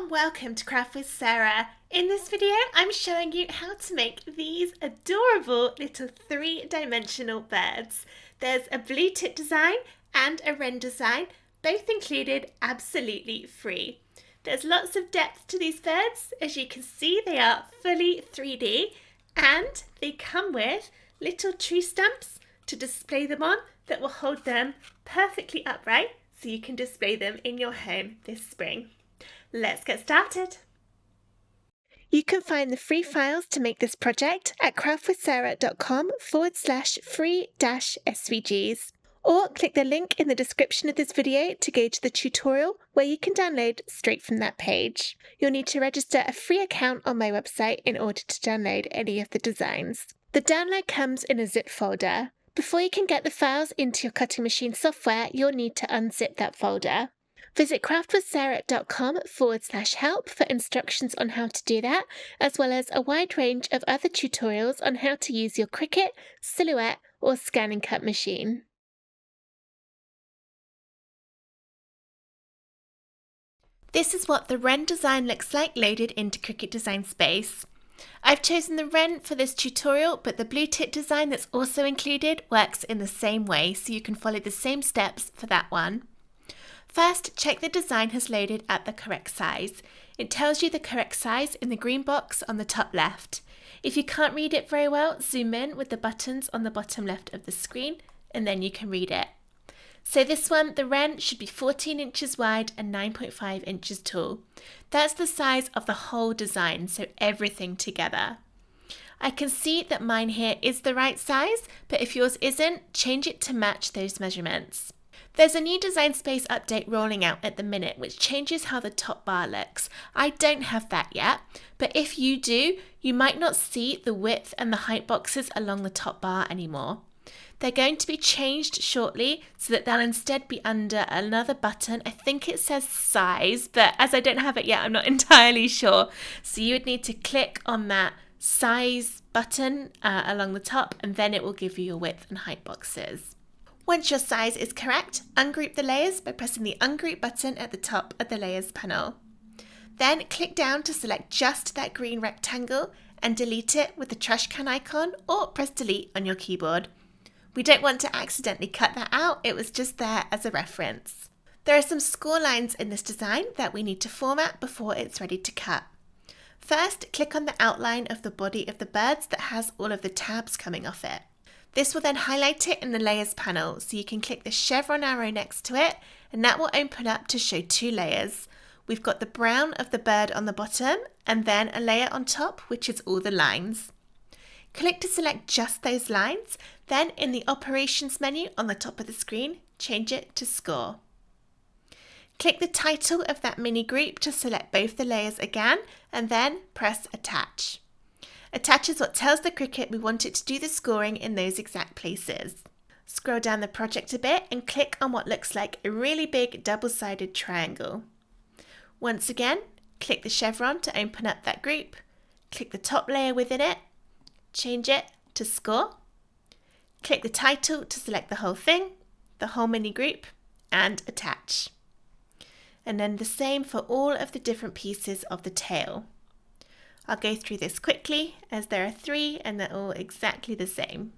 and welcome to Craft with Sarah. In this video I'm showing you how to make these adorable little three-dimensional birds. There's a blue tip design and a Wren design, both included absolutely free. There's lots of depth to these birds. As you can see, they are fully 3D and they come with little tree stumps to display them on that will hold them perfectly upright so you can display them in your home this spring. Let's get started. You can find the free files to make this project at craftwithsarah.com/free-SVGs, or click the link in the description of this video to go to the tutorial where you can download straight from that page. You'll need to register a free account on my website in order to download any of the designs. The download comes in a zip folder. Before you can get the files into your cutting machine software, you'll need to unzip that folder. Visit craftwithsarah.com/help for instructions on how to do that, as well as a wide range of other tutorials on how to use your Cricut, Silhouette, or Scan and Cut machine. This is what the Wren design looks like loaded into Cricut Design Space. I've chosen the Wren for this tutorial, but the blue tip design that's also included works in the same way, so you can follow the same steps for that one. First, check the design has loaded at the correct size. It tells you the correct size in the green box on the top left. If you can't read it very well, zoom in with the buttons on the bottom left of the screen, and then you can read it. So this one, the Wren, should be 14 inches wide and 9.5 inches tall. That's the size of the whole design, so everything together. I can see that mine here is the right size, but if yours isn't, change it to match those measurements. There's a new Design Space update rolling out at the minute which changes how the top bar looks. I don't have that yet, but if you do, you might not see the width and the height boxes along the top bar anymore. They're going to be changed shortly so that they'll instead be under another button. I think it says size, but as I don't have it yet, I'm not entirely sure. So you would need to click on that size button along the top, and then it will give you your width and height boxes. Once your size is correct, ungroup the layers by pressing the Ungroup button at the top of the Layers panel. Then click down to select just that green rectangle and delete it with the trash can icon, or press Delete on your keyboard. We don't want to accidentally cut that out, it was just there as a reference. There are some score lines in this design that we need to format before it's ready to cut. First, click on the outline of the body of the birds that has all of the tabs coming off it. This will then highlight it in the Layers panel, so you can click the chevron arrow next to it, and that will open up to show two layers. We've got the brown of the bird on the bottom, and then a layer on top, which is all the lines. Click to select just those lines, then in the Operations menu on the top of the screen, change it to Score. Click the title of that mini group to select both the layers again, and then press Attach. Attach is what tells the Cricut we want it to do the scoring in those exact places. Scroll down the project a bit and click on what looks like a really big double-sided triangle. Once again, click the chevron to open up that group, click the top layer within it, change it to Score, click the title to select the whole thing, the whole mini group, and Attach. And then the same for all of the different pieces of the tail. I'll go through this quickly as there are 3 and they're all exactly the same.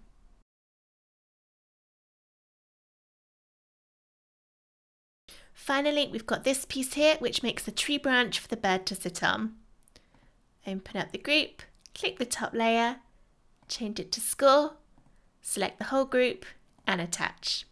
Finally, we've got this piece here which makes the tree branch for the bird to sit on. Open up the group, click the top layer, change it to Score, select the whole group and Attach.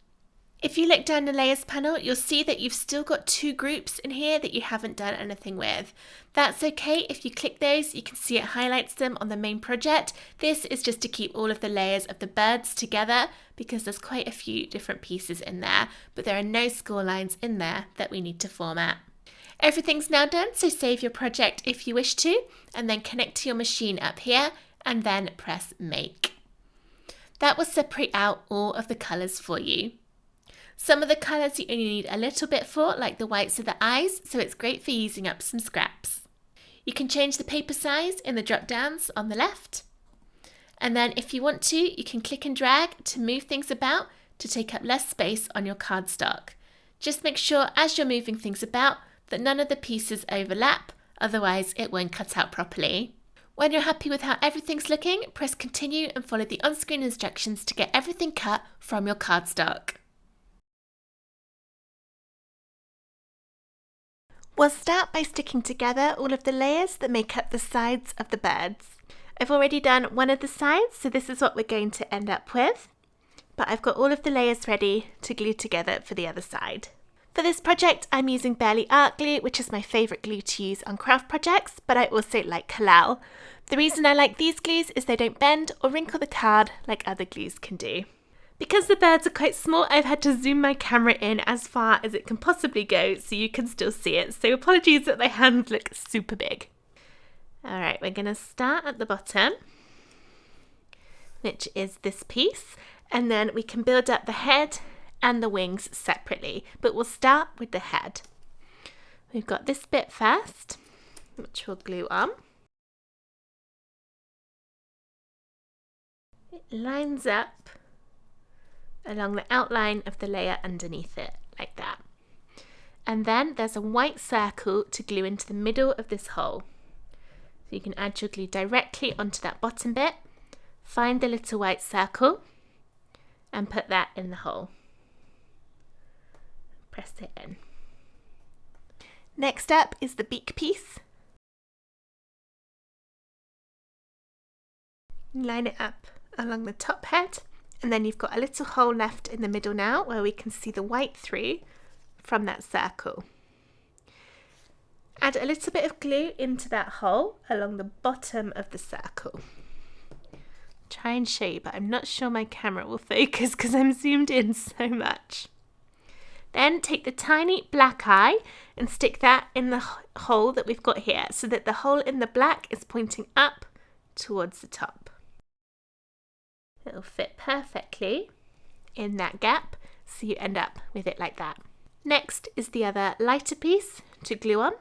If you look down the Layers panel, you'll see that you've still got 2 groups in here that you haven't done anything with. That's okay. If you click those, you can see it highlights them on the main project. This is just to keep all of the layers of the birds together because there's quite a few different pieces in there, but there are no score lines in there that we need to format. Everything's now done, so save your project if you wish to, and then connect to your machine up here, and then press Make. That will separate out all of the colours for you. Some of the colours you only need a little bit for, like the whites of the eyes, so it's great for using up some scraps. You can change the paper size in the drop downs on the left. And then if you want to, you can click and drag to move things about to take up less space on your cardstock. Just make sure as you're moving things about that none of the pieces overlap, otherwise it won't cut out properly. When you're happy with how everything's looking, press continue and follow the on-screen instructions to get everything cut from your cardstock. We'll start by sticking together all of the layers that make up the sides of the birds. I've already done one of the sides, so this is what we're going to end up with. But I've got all of the layers ready to glue together for the other side. For this project, I'm using Barely Art Glue, which is my favourite glue to use on craft projects, but I also like Collall. The reason I like these glues is they don't bend or wrinkle the card like other glues can do. Because the birds are quite small, I've had to zoom my camera in as far as it can possibly go so you can still see it, so apologies that my hands look super big. Alright, we're going to start at the bottom, which is this piece, and then we can build up the head and the wings separately, but we'll start with the head. We've got this bit first, which we'll glue on. It lines up along the outline of the layer underneath it, like that. And then there's a white circle to glue into the middle of this hole. So you can add your glue directly onto that bottom bit, find the little white circle, and put that in the hole. Press it in. Next up is the beak piece. Line it up along the top head, and then you've got a little hole left in the middle now where we can see the white through from that circle. Add a little bit of glue into that hole along the bottom of the circle. Try and show you, but I'm not sure my camera will focus because I'm zoomed in so much. Then take the tiny black eye and stick that in the hole that we've got here so that the hole in the black is pointing up towards the top. It'll fit perfectly in that gap, so you end up with it like that. Next is the other lighter piece to glue on.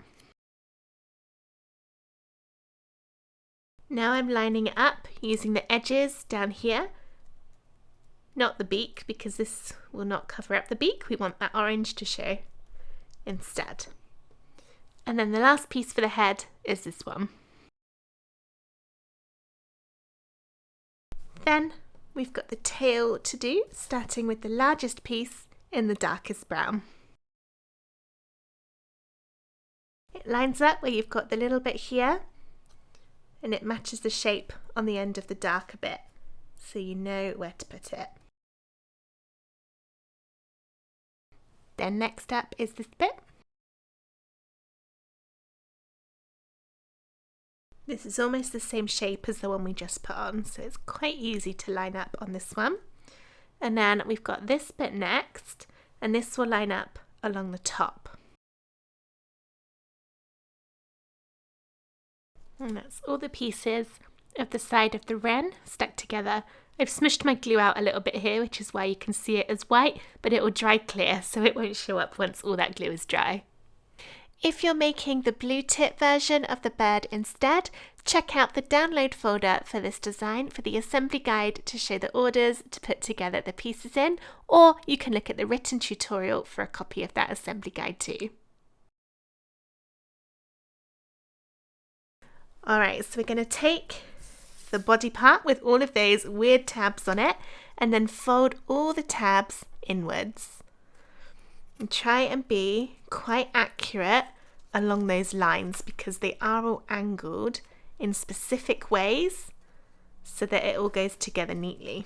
Now I'm lining it up using the edges down here, not the beak, because this will not cover up the beak. We want that orange to show instead. And then the last piece for the head is this one. Then we've got the tail to do, starting with the largest piece in the darkest brown. It lines up where you've got the little bit here, and it matches the shape on the end of the darker bit, so you know where to put it. Then next up is this bit. This is almost the same shape as the one we just put on, so it's quite easy to line up on this one. And then we've got this bit next, and this will line up along the top. And that's all the pieces of the side of the wren stuck together. I've smushed my glue out a little bit here, which is why you can see it as white, but it will dry clear, so it won't show up once all that glue is dry. If you're making the blue tip version of the bird instead, check out the download folder for this design for the assembly guide to show the orders to put together the pieces in, or you can look at the written tutorial for a copy of that assembly guide too. Alright, so we're going to take the body part with all of those weird tabs on it and then fold all the tabs inwards. And try and be quite accurate along those lines because they are all angled in specific ways so that it all goes together neatly.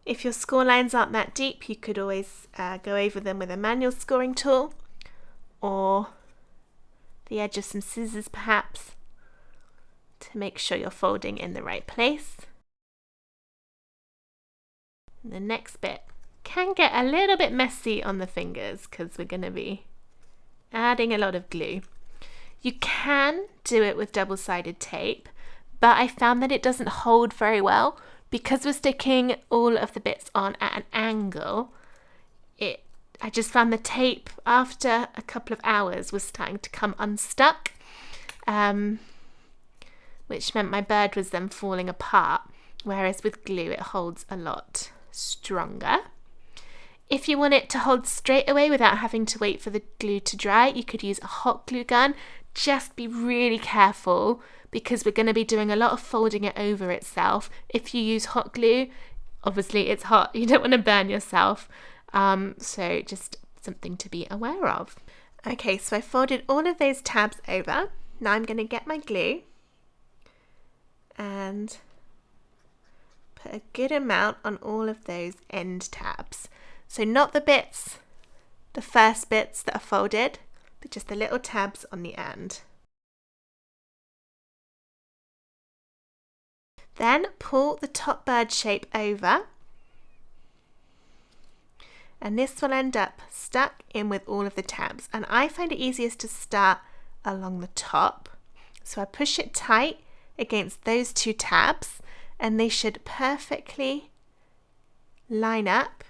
If your score lines aren't that deep, you could always go over them with a manual scoring tool or the edge of some scissors perhaps to make sure you're folding in the right place. And the next bit can get a little bit messy on the fingers because we're going to be adding a lot of glue. You can do it with double-sided tape, but I found that it doesn't hold very well because we're sticking all of the bits on at an angle. I just found the tape after a couple of hours was starting to come unstuck, which meant my bird was then falling apart, whereas with glue it holds a lot stronger. If you want it to hold straight away without having to wait for the glue to dry, you could use a hot glue gun. Just be really careful because we're going to be doing a lot of folding it over itself. If you use hot glue, obviously it's hot, you don't want to burn yourself. So just something to be aware of. Okay, so I folded all of those tabs over. Now I'm going to get my glue and put a good amount on all of those end tabs. So not the bits, the first bits that are folded, but just the little tabs on the end. Then pull the top bird shape over, and this will end up stuck in with all of the tabs. And I find it easiest to start along the top. So I push it tight against those two tabs, and they should perfectly line up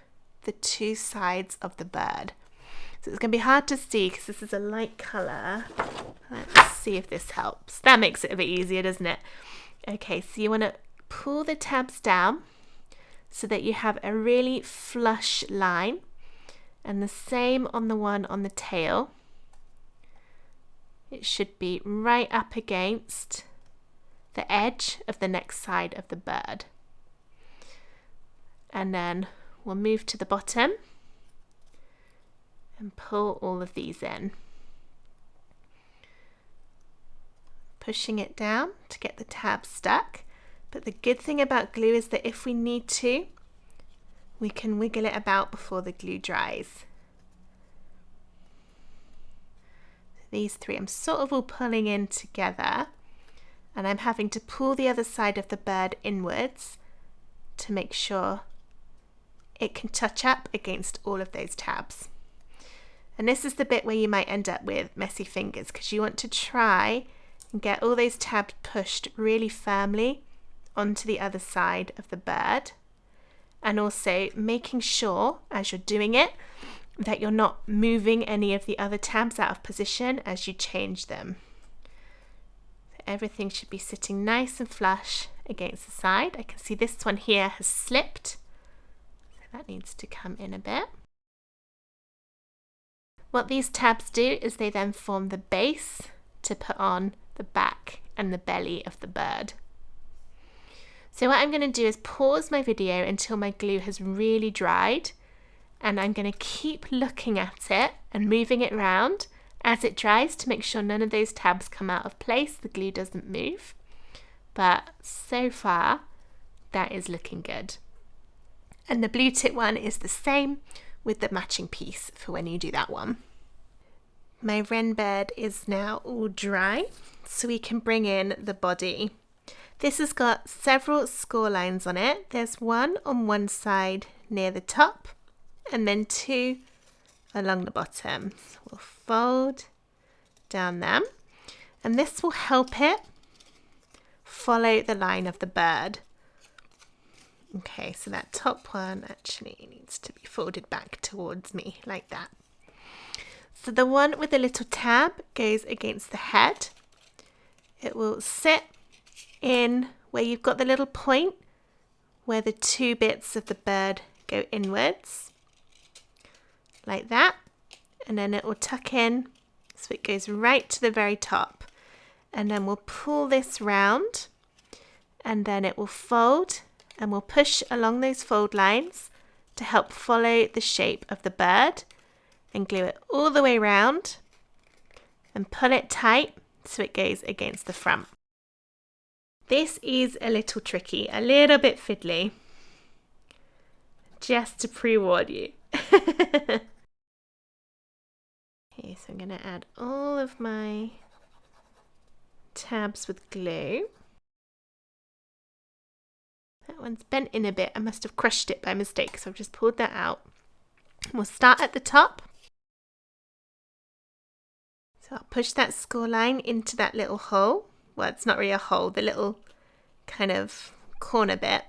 the two sides of the bird. So it's going to be hard to see because this is a light colour. Let's see if this helps. That makes it a bit easier, doesn't it? Okay, so you want to pull the tabs down so that you have a really flush line, and the same on the one on the tail. It should be right up against the edge of the next side of the bird. And then we'll move to the bottom and pull all of these in. Pushing it down to get the tab stuck. But the good thing about glue is that if we need to, we can wiggle it about before the glue dries. These three I'm sort of all pulling in together, and I'm having to pull the other side of the bird inwards to make sure it can touch up against all of those tabs. And this is the bit where you might end up with messy fingers because you want to try and get all those tabs pushed really firmly onto the other side of the bird, and also making sure as you're doing it that you're not moving any of the other tabs out of position as you change them. So everything should be sitting nice and flush against the side. I can see this one here has slipped, so that needs to come in a bit. What these tabs do is they then form the base to put on the back and the belly of the bird. So what I'm going to do is pause my video until my glue has really dried, and I'm going to keep looking at it and moving it around as it dries to make sure none of those tabs come out of place, the glue doesn't move. But so far that is looking good. And the blue tip one is the same with the matching piece for when you do that one. My wren bird is now all dry, so we can bring in the body. This has got several score lines on it. There's one on one side near the top and then two along the bottom. So we'll fold down them, and this will help it follow the line of the bird. Okay, so that top one actually needs to be folded back towards me like that. So the one with the little tab goes against the head. It will sit in where you've got the little point where the two bits of the bird go inwards, like that, and then it will tuck in so it goes right to the very top, and then we'll pull this round, and then it will fold, and we'll push along those fold lines to help follow the shape of the bird, and glue it all the way round and pull it tight so it goes against the front. This is a little tricky, a little bit fiddly, just to pre-warn you. Okay, so I'm going to add all of my tabs with glue. That one's bent in a bit. I must have crushed it by mistake, so I've just pulled that out. We'll start at the top. So I'll push that score line into that little hole. Well, it's not really a hole, the little kind of corner bit.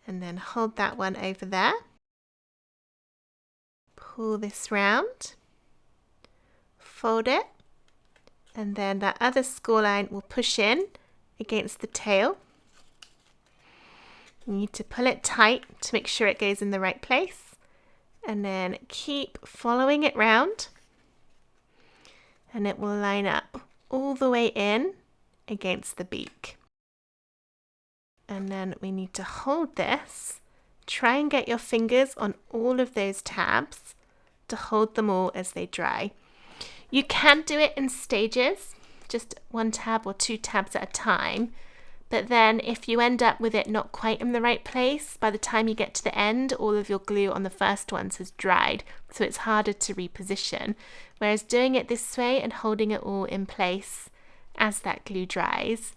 And then hold that one over there. Pull this round. Fold it. And then that other score line will push in against the tail. You need to pull it tight to make sure it goes in the right place, and then keep following it round, and it will line up all the way in against the beak. And then we need to hold this. Try and get your fingers on all of those tabs to hold them all as they dry. You can do it in stages, just 1 tab or 2 tabs at a time. But then if you end up with it not quite in the right place, by the time you get to the end, all of your glue on the first ones has dried, so it's harder to reposition. Whereas doing it this way and holding it all in place as that glue dries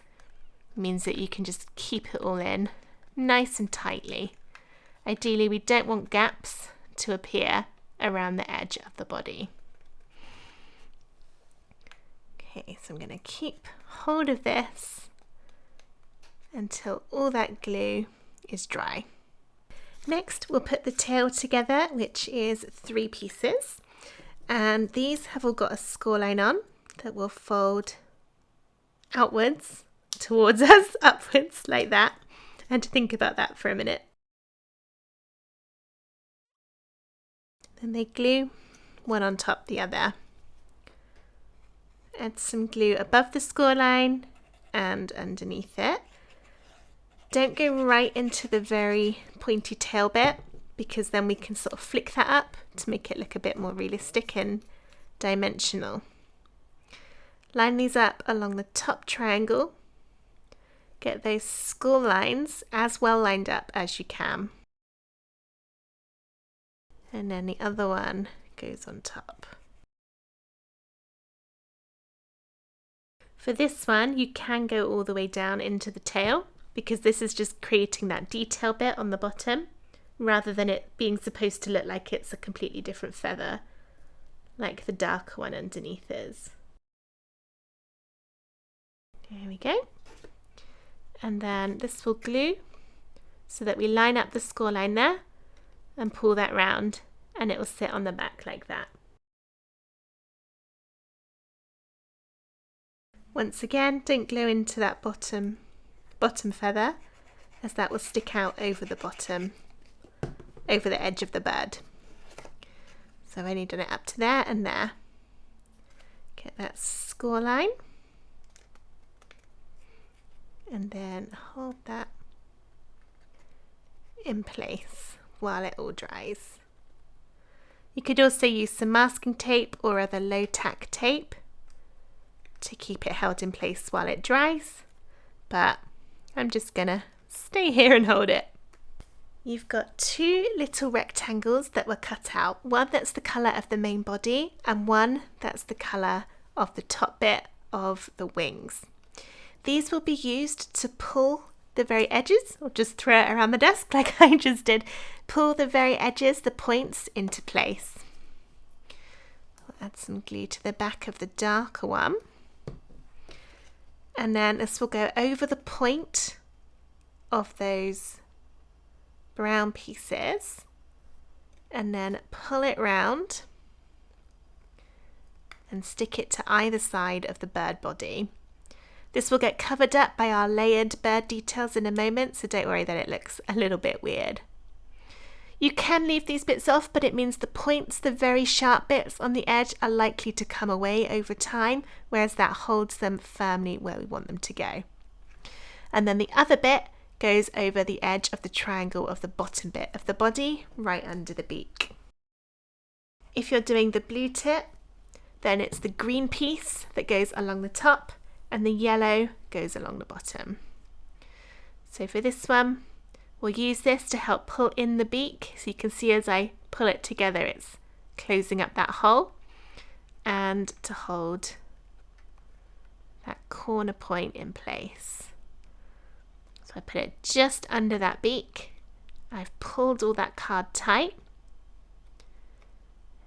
means that you can just keep it all in nice and tightly. Ideally, we don't want gaps to appear around the edge of the body. Okay, so I'm going to keep hold of this until all that glue is dry. Next, we'll put the tail together, which is 3 pieces. And these have all got a score line on that will fold outwards towards us, upwards like that. And to think about that for a minute. Then they glue one on top the other. Add some glue above the score line and underneath it. Don't go right into the very pointy tail bit, because then we can sort of flick that up to make it look a bit more realistic and dimensional. Line these up along the top triangle. Get those score lines as well lined up as you can. And then the other one goes on top. For this one, you can go all the way down into the tail, because this is just creating that detail bit on the bottom, rather than it being supposed to look like it's a completely different feather, like the darker one underneath is. There we go. And then this will glue so that we line up the score line there and pull that round, and it will sit on the back like that. Once again, don't glue into that bottom feather, as that will stick out over the bottom, over the edge of the bird. So I've only done it up to there and there. Get that score line, and then hold that in place while it all dries. You could also use some masking tape or other low tack tape to keep it held in place while it dries, but I'm just gonna stay here and hold it. You've got 2 little rectangles that were cut out, one that's the colour of the main body and one that's the colour of the top bit of the wings. These will be used to pull the very edges, or just throw it around the desk like I just did. Pull the very edges, the points, into place. I'll add some glue to the back of the darker one. And then this will go over the point of those brown pieces, and then pull it round and stick it to either side of the bird body. This will get covered up by our layered bird details in a moment, so don't worry that it looks a little bit weird. You can leave these bits off, but it means the points, the very sharp bits on the edge, are likely to come away over time, whereas that holds them firmly where we want them to go. And then the other bit goes over the edge of the triangle of the bottom bit of the body, right under the beak. If you're doing the blue tip, then it's the green piece that goes along the top, and the yellow goes along the bottom. So for this one, we'll use this to help pull in the beak, so you can see as I pull it together it's closing up that hole, and to hold that corner point in place. So I put it just under that beak. I've pulled all that card tight,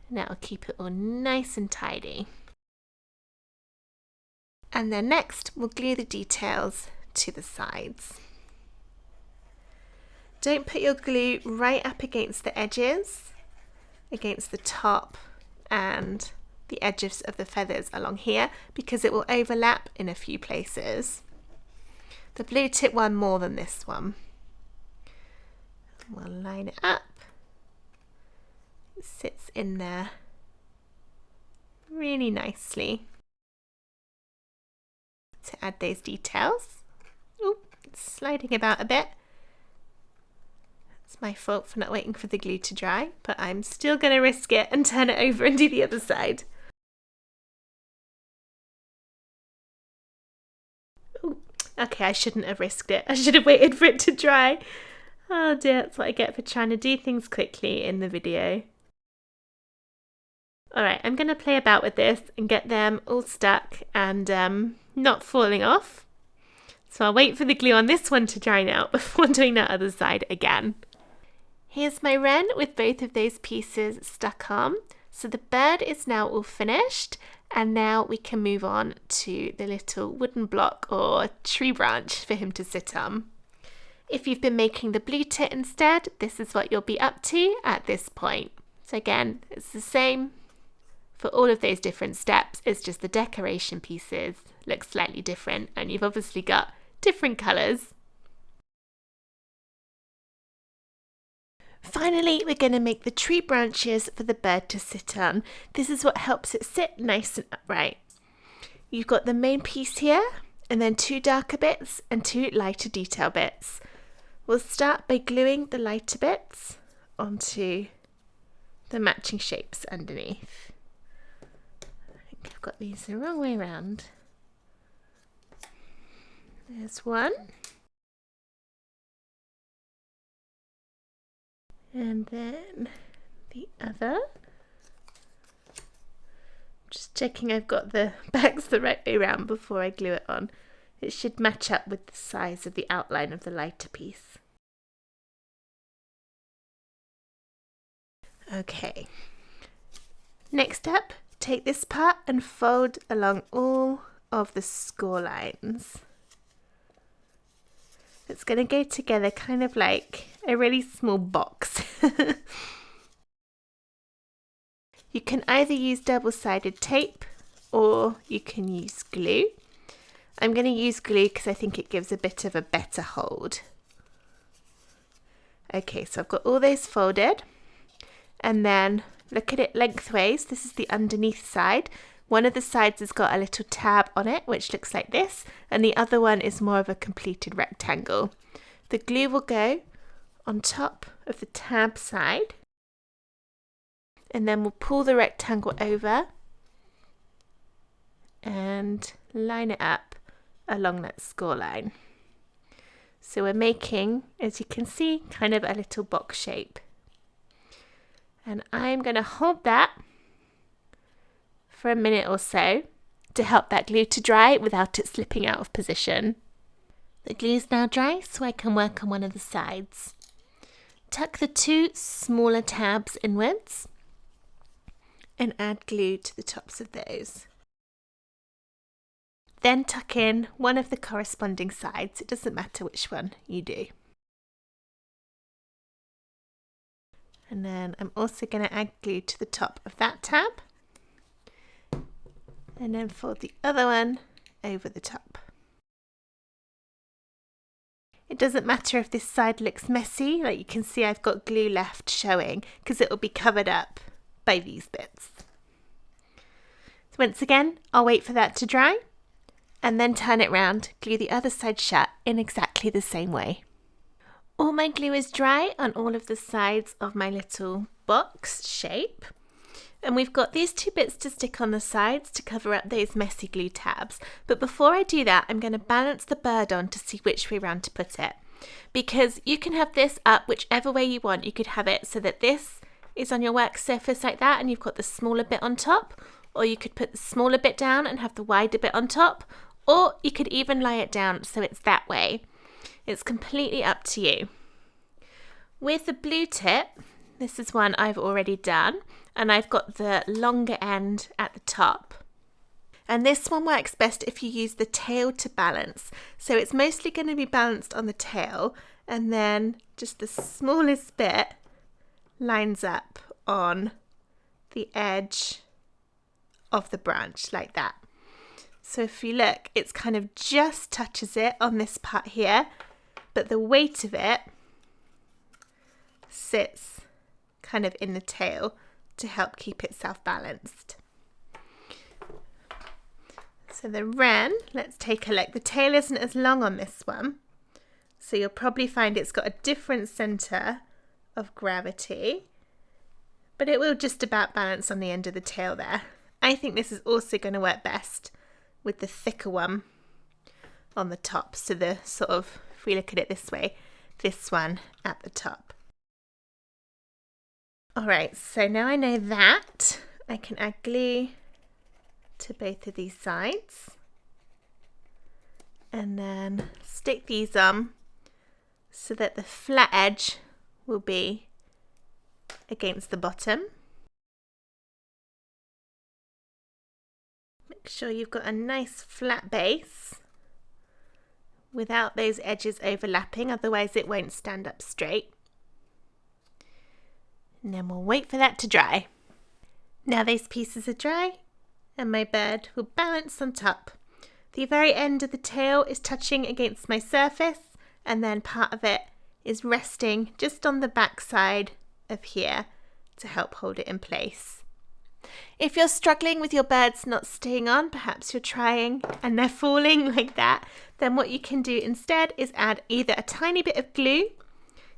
and that will keep it all nice and tidy. And then next we'll glue the details to the sides. Don't put your glue right up against the edges, against the top and the edges of the feathers along here, because it will overlap in a few places. The blue tip one more than this one. We'll line it up. It sits in there really nicely to add those details. Ooh, it's sliding about a bit. It's my fault for not waiting for the glue to dry, but I'm still going to risk it and turn it over and do the other side. Ooh, okay, I shouldn't have risked it. I should have waited for it to dry. Oh dear, that's what I get for trying to do things quickly in the video. Alright, I'm going to play about with this and get them all stuck and not falling off. So I'll wait for the glue on this one to dry now before doing that other side again. Here's my wren with both of those pieces stuck on. So the bird is now all finished, and now we can move on to the little wooden block or tree branch for him to sit on. If you've been making the blue tit instead, this is what you'll be up to at this point. So again, it's the same for all of those different steps. It's just the decoration pieces look slightly different, and you've obviously got different colours. Finally, we're going to make the tree branches for the bird to sit on. This is what helps it sit nice and upright. You've got the main piece here, and then 2 darker bits and 2 lighter detail bits. We'll start by gluing the lighter bits onto the matching shapes underneath. I think I've got these the wrong way around. There's one. And then the other. Just checking I've got the backs the right way around before I glue it on. It should match up with the size of the outline of the lighter piece. Okay. Next up, take this part and fold along all of the score lines. It's going to go together kind of like a really small box. You can either use double-sided tape or you can use glue. I'm going to use glue because I think it gives a bit of a better hold. Okay, so I've got all those folded, and then look at it lengthways. This is the underneath side. One of the sides has got a little tab on it, which looks like this, and the other one is more of a completed rectangle. The glue will go on top of the tab side, and then we'll pull the rectangle over and line it up along that score line. So we're making, as you can see, kind of a little box shape. And I'm going to hold that for a minute or so to help that glue to dry without it slipping out of position. The glue is now dry, so I can work on one of the sides. Tuck the 2 smaller tabs inwards and add glue to the tops of those. Then tuck in one of the corresponding sides. It doesn't matter which one you do. And then I'm also going to add glue to the top of that tab. And then fold the other one over the top. It doesn't matter if this side looks messy, like you can see I've got glue left showing because it will be covered up by these bits. So once again, I'll wait for that to dry and then turn it round, glue the other side shut in exactly the same way. All my glue is dry on all of the sides of my little box shape. And we've got these 2 bits to stick on the sides to cover up those messy glue tabs. But before I do that, I'm going to balance the bird on to see which way round to put it. Because you can have this up whichever way you want. You could have it so that this is on your work surface like that and you've got the smaller bit on top. Or you could put the smaller bit down and have the wider bit on top. Or you could even lie it down so it's that way. It's completely up to you. With the blue tip, this is one I've already done, and I've got the longer end at the top. And this one works best if you use the tail to balance. So it's mostly going to be balanced on the tail, and then just the smallest bit lines up on the edge of the branch like that. So if you look, it's kind of just touches it on this part here, but the weight of it sits kind of in the tail to help keep itself balanced. So the wren, let's take a look. The tail isn't as long on this one, so you'll probably find it's got a different centre of gravity, but it will just about balance on the end of the tail there. I think this is also going to work best with the thicker one on the top, so the sort of, if we look at it this way, this one at the top. Alright, so now I know that, I can add glue to both of these sides and then stick these on so that the flat edge will be against the bottom. Make sure you've got a nice flat base without those edges overlapping, otherwise it won't stand up straight. And then we'll wait for that to dry. Now those pieces are dry and my bird will balance on top. The very end of the tail is touching against my surface, and then part of it is resting just on the back side of here to help hold it in place. If you're struggling with your birds not staying on, perhaps you're trying and they're falling like that, then what you can do instead is add either a tiny bit of glue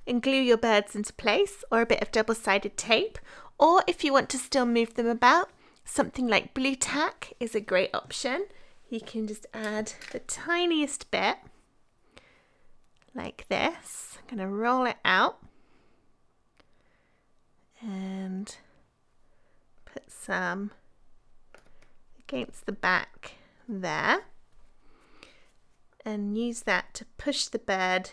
and glue your birds into place, or a bit of double-sided tape, or if you want to still move them about, something like blue tack is a great option. You can just add the tiniest bit like this. I'm going to roll it out and put some against the back there and use that to push the bird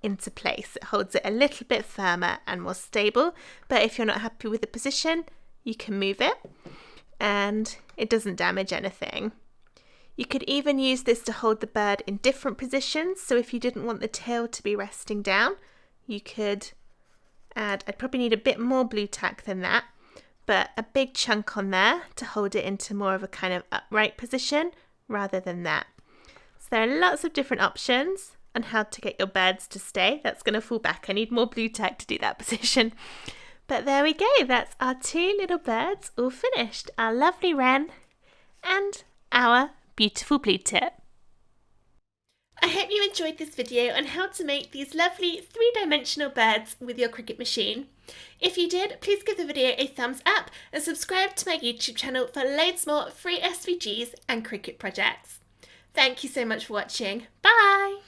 into place. It holds it a little bit firmer and more stable, but if you're not happy with the position, you can move it and it doesn't damage anything. You could even use this to hold the bird in different positions, so if you didn't want the tail to be resting down, you could add, I'd probably need a bit more blue tack than that, but a big chunk on there to hold it into more of a kind of upright position rather than that. So there are lots of different options on how to get your birds to stay. That's going to fall back. I need more blue tack to do that position. But there we go, that's our two little birds all finished. Our lovely wren and our beautiful blue tit. I hope you enjoyed this video on how to make these lovely three-dimensional birds with your Cricut machine. If you did, please give the video a thumbs up and subscribe to my YouTube channel for loads more free SVGs and Cricut projects. Thank you so much for watching. Bye!